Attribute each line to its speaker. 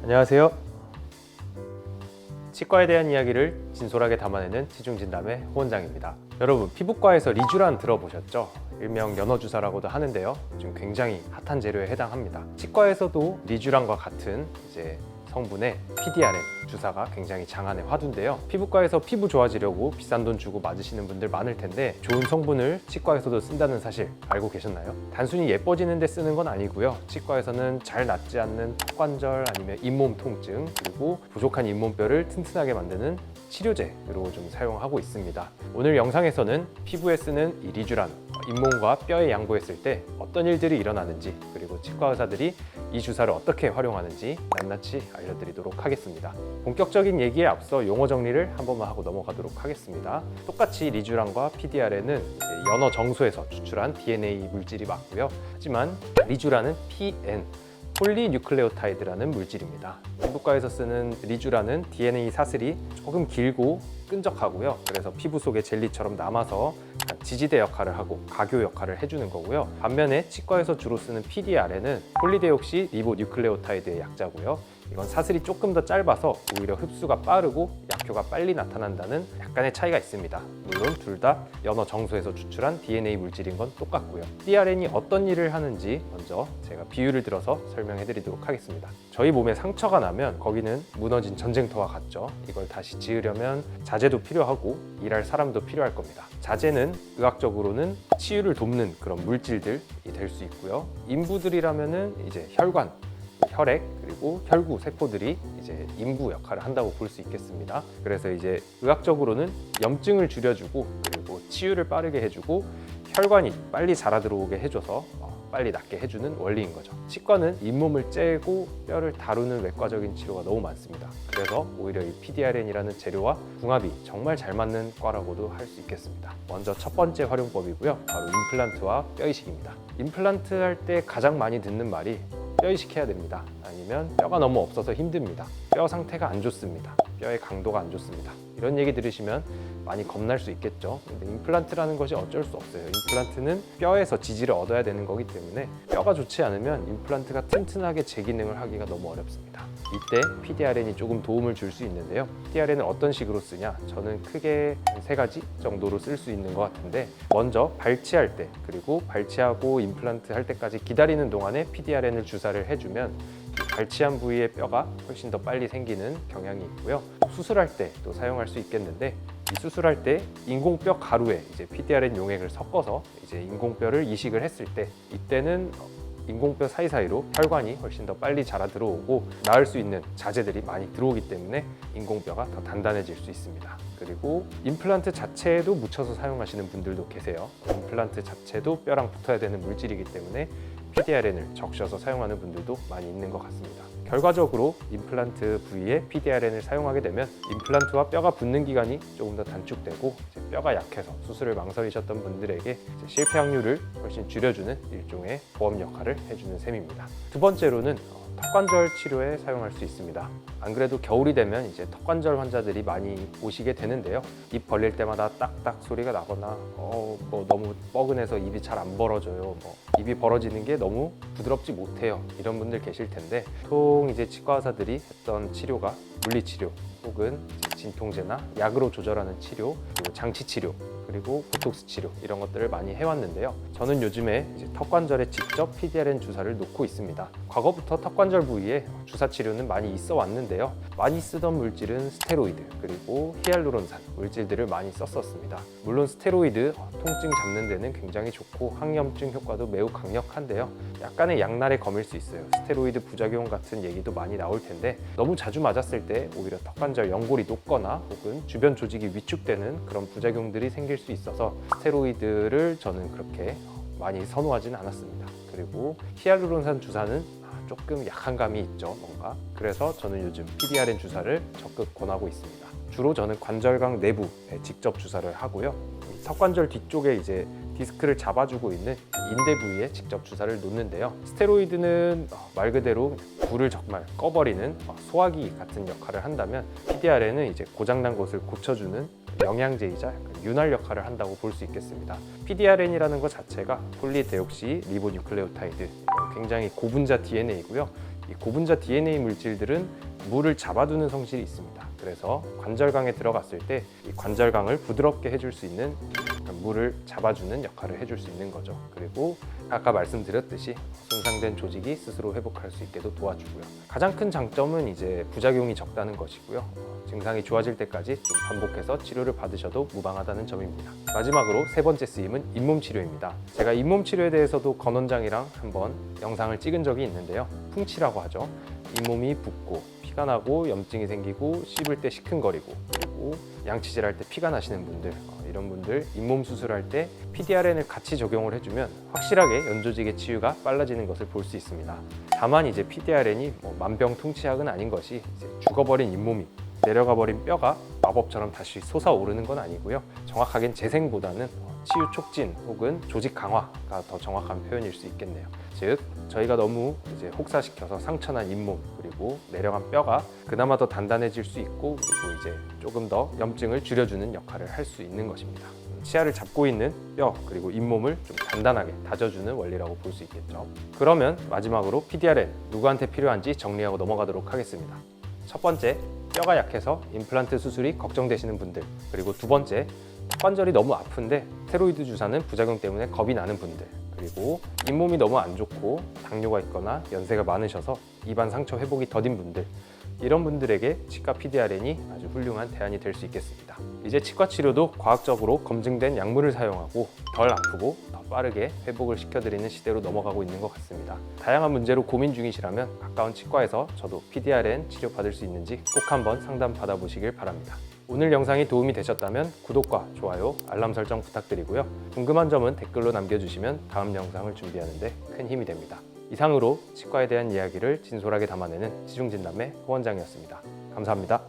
Speaker 1: 안녕하세요. 치과에 대한 이야기를 진솔하게 담아내는 치중진담의 호원장입니다. 여러분, 피부과에서 리쥬란 들어보셨죠? 일명 연어주사라고도 하는데요. 요즘 굉장히 핫한 재료에 해당합니다. 치과에서도 리쥬란과 같은 성분의 PDRN 주사가 굉장히 장안의 화두인데요. 피부과에서 피부 좋아지려고 비싼 돈 주고 맞으시는 분들 많을 텐데, 좋은 성분을 치과에서도 쓴다는 사실 알고 계셨나요? 단순히 예뻐지는 데 쓰는 건 아니고요. 치과에서는 잘 낫지 않는 턱관절 아니면 잇몸 통증, 그리고 부족한 잇몸뼈를 튼튼하게 만드는 치료제로 좀 사용하고 있습니다. 오늘 영상에서는 피부에 쓰는 이 리쥬란, 잇몸과 뼈에 양보했을 때 어떤 일들이 일어나는지, 그리고 치과 의사들이 이 주사를 어떻게 활용하는지 낱낱이 알려드리도록 하겠습니다. 본격적인 얘기에 앞서 용어 정리를 한 번만 하고 넘어가도록 하겠습니다. 똑같이 리쥬란과 PDRN은 연어 정소에서 추출한 DNA 물질이 맞고요. 하지만 리쥬란은 PN, 폴리뉴클레오타이드라는 물질입니다. 피부과에서 쓰는 리쥬란은 DNA 사슬이 조금 길고 끈적하고요. 그래서 피부 속에 젤리처럼 남아서 지지대 역할을 하고 가교 역할을 해주는 거고요. 반면에 치과에서 주로 쓰는 PDRN은 폴리데옥시 리보뉴클레오타이드의 약자고요. 이건 사슬이 조금 더 짧아서 오히려 흡수가 빠르고 약효가 빨리 나타난다는 약간의 차이가 있습니다. 물론 둘 다 연어 정소에서 추출한 DNA 물질인 건 똑같고요. PDRN이 어떤 일을 하는지 먼저 제가 비유를 들어서 설명해 드리도록 하겠습니다. 저희 몸에 상처가 나면 거기는 무너진 전쟁터와 같죠. 이걸 다시 지으려면 자재도 필요하고 일할 사람도 필요할 겁니다. 자재는 의학적으로는 치유를 돕는 그런 물질들이 될 수 있고요. 인부들이라면은 이제 혈관, 혈액, 그리고 혈구 세포들이 이제 인부 역할을 한다고 볼 수 있겠습니다. 그래서 이제 의학적으로는 염증을 줄여주고, 그리고 치유를 빠르게 해주고, 혈관이 빨리 자라 들어오게 해줘서 빨리 낫게 해주는 원리인 거죠. 치과는 잇몸을 째고 뼈를 다루는 외과적인 치료가 너무 많습니다. 그래서 오히려 이 PDRN이라는 재료와 궁합이 정말 잘 맞는 과라고도 할 수 있겠습니다. 먼저 첫 번째 활용법이고요. 바로 임플란트와 뼈 이식입니다. 임플란트 할 때 가장 많이 듣는 말이 뼈 이식해야 됩니다. 아니면 뼈가 너무 없어서 힘듭니다. 뼈 상태가 안 좋습니다. 뼈의 강도가 안 좋습니다. 이런 얘기 들으시면 많이 겁날 수 있겠죠. 근데 임플란트라는 것이 어쩔 수 없어요. 임플란트는 뼈에서 지지를 얻어야 되는 거기 때문에 뼈가 좋지 않으면 임플란트가 튼튼하게 재기능을 하기가 너무 어렵습니다. 이때 PDRN이 조금 도움을 줄 수 있는데요. PDRN을 어떤 식으로 쓰냐? 저는 크게 한 3가지 정도로 쓸 수 있는 것 같은데, 먼저 발치할 때, 그리고 발치하고 임플란트 할 때까지 기다리는 동안에 PDRN을 주사를 해주면 발치한 부위의 뼈가 훨씬 더 빨리 생기는 경향이 있고요. 수술할 때 또 사용할 수 있겠는데, 이 수술할 때 인공뼈 가루에 이제 PDRN 용액을 섞어서 이제 인공뼈를 이식을 했을 때, 이때는 인공뼈 사이사이로 혈관이 훨씬 더 빨리 자라 들어오고 나을 수 있는 자재들이 많이 들어오기 때문에 인공뼈가 더 단단해질 수 있습니다. 그리고 임플란트 자체에도 묻혀서 사용하시는 분들도 계세요. 임플란트 자체도 뼈랑 붙어야 되는 물질이기 때문에 PDRN을 적셔서 사용하는 분들도 많이 있는 것 같습니다. 결과적으로 임플란트 부위에 PDRN을 사용하게 되면 임플란트와 뼈가 붙는 기간이 조금 더 단축되고, 뼈가 약해서 수술을 망설이셨던 분들에게 실패 확률을 훨씬 줄여주는 일종의 보험 역할을 해주는 셈입니다. 두 번째로는 턱관절 치료에 사용할 수 있습니다. 안 그래도 겨울이 되면 이제 턱관절 환자들이 많이 오시게 되는데요. 입 벌릴 때마다 딱딱 소리가 나거나 뭐 너무 뻐근해서 입이 잘 안 벌어져요. 입이 벌어지는 게 너무 부드럽지 못해요. 이런 분들 계실 텐데, 보통 이제 치과 의사들이 했던 치료가 물리치료 혹은 진통제나 약으로 조절하는 치료, 그리고 장치 치료, 그리고 보톡스 치료, 이런 것들을 많이 해왔는데요. 저는 요즘에 이제 턱관절에 직접 PDRN 주사를 놓고 있습니다. 과거부터 턱관절 부위에 주사 치료는 많이 있어 왔는데요. 많이 쓰던 물질은 스테로이드, 그리고 히알루론산 물질들을 많이 썼었습니다. 물론 스테로이드 통증 잡는 데는 굉장히 좋고 항염증 효과도 매우 강력한데요. 약간의 양날의 검일 수 있어요. 스테로이드 부작용 같은 얘기도 많이 나올 텐데, 너무 자주 맞았을 때 오히려 턱관절 연골이 녹거나 혹은 주변 조직이 위축되는 그런 부작용들이 생길 수 있어서 스테로이드를 저는 그렇게 많이 선호하지는 않았습니다. 그리고 히알루론산 주사는 조금 약한 감이 있죠, 뭔가. 그래서 저는 요즘 PDRN 주사를 적극 권하고 있습니다. 주로 저는 관절강 내부에 직접 주사를 하고요. 턱관절 뒤쪽에 이제 디스크를 잡아주고 있는 인대 부위에 직접 주사를 놓는데요. 스테로이드는 말 그대로 불을 정말 꺼버리는 소화기 같은 역할을 한다면, PDRN은 이제 고장난 것을 고쳐주는 영양제이자 윤활 역할을 한다고 볼 수 있겠습니다. PDRN이라는 것 자체가 폴리데옥시 리보뉴클레오타이드, 굉장히 고분자 DNA이고요. 이 고분자 DNA 물질들은 물을 잡아두는 성질이 있습니다. 그래서 관절강에 들어갔을 때 이 관절강을 부드럽게 해줄 수 있는, 물을 잡아주는 역할을 해줄 수 있는 거죠. 그리고 아까 말씀드렸듯이 손상된 조직이 스스로 회복할 수 있게도 도와주고요. 가장 큰 장점은 이제 부작용이 적다는 것이고요. 증상이 좋아질 때까지 좀 반복해서 치료를 받으셔도 무방하다는 점입니다. 마지막으로 세 번째 쓰임은 잇몸 치료입니다. 제가 잇몸 치료에 대해서도 권 원장이랑 한번 영상을 찍은 적이 있는데요. 풍치라고 하죠. 잇몸이 붓고 피가 나고 염증이 생기고 씹을 때 시큰거리고, 그리고 양치질 할 때 피가 나시는 분들, 이런 분들 잇몸 수술할 때 PDRN을 같이 적용을 해주면 확실하게 연조직의 치유가 빨라지는 것을 볼 수 있습니다. 다만 이제 PDRN이 만병통치약은 아닌 것이, 이제 죽어버린 잇몸이 내려가 버린 뼈가 마법처럼 다시 솟아오르는 건 아니고요. 정확하게는 재생보다는 치유 촉진 혹은 조직 강화가 더 정확한 표현일 수 있겠네요. 즉 저희가 너무 이제 혹사시켜서 상처난 잇몸, 그리고 내려간 뼈가 그나마 더 단단해질 수 있고, 그리고 이제 조금 더 염증을 줄여주는 역할을 할 수 있는 것입니다. 치아를 잡고 있는 뼈, 그리고 잇몸을 좀 단단하게 다져주는 원리라고 볼 수 있겠죠. 그러면 마지막으로 PDRN 누구한테 필요한지 정리하고 넘어가도록 하겠습니다. 첫 번째, 뼈가 약해서 임플란트 수술이 걱정되시는 분들, 그리고 두 번째, 턱관절이 너무 아픈데 스테로이드 주사는 부작용 때문에 겁이 나는 분들, 그리고 잇몸이 너무 안 좋고 당뇨가 있거나 연세가 많으셔서 입안 상처 회복이 더딘 분들, 이런 분들에게 치과 PDRN이 아주 훌륭한 대안이 될 수 있겠습니다. 이제 치과 치료도 과학적으로 검증된 약물을 사용하고 덜 아프고 더 빠르게 회복을 시켜드리는 시대로 넘어가고 있는 것 같습니다. 다양한 문제로 고민 중이시라면 가까운 치과에서 저도 PDRN 치료받을 수 있는지 꼭 한번 상담 받아보시길 바랍니다. 오늘 영상이 도움이 되셨다면 구독과 좋아요, 알람 설정 부탁드리고요. 궁금한 점은 댓글로 남겨주시면 다음 영상을 준비하는 데 큰 힘이 됩니다. 이상으로 치과에 대한 이야기를 진솔하게 담아내는 치중진담의 호 원장이었습니다. 감사합니다.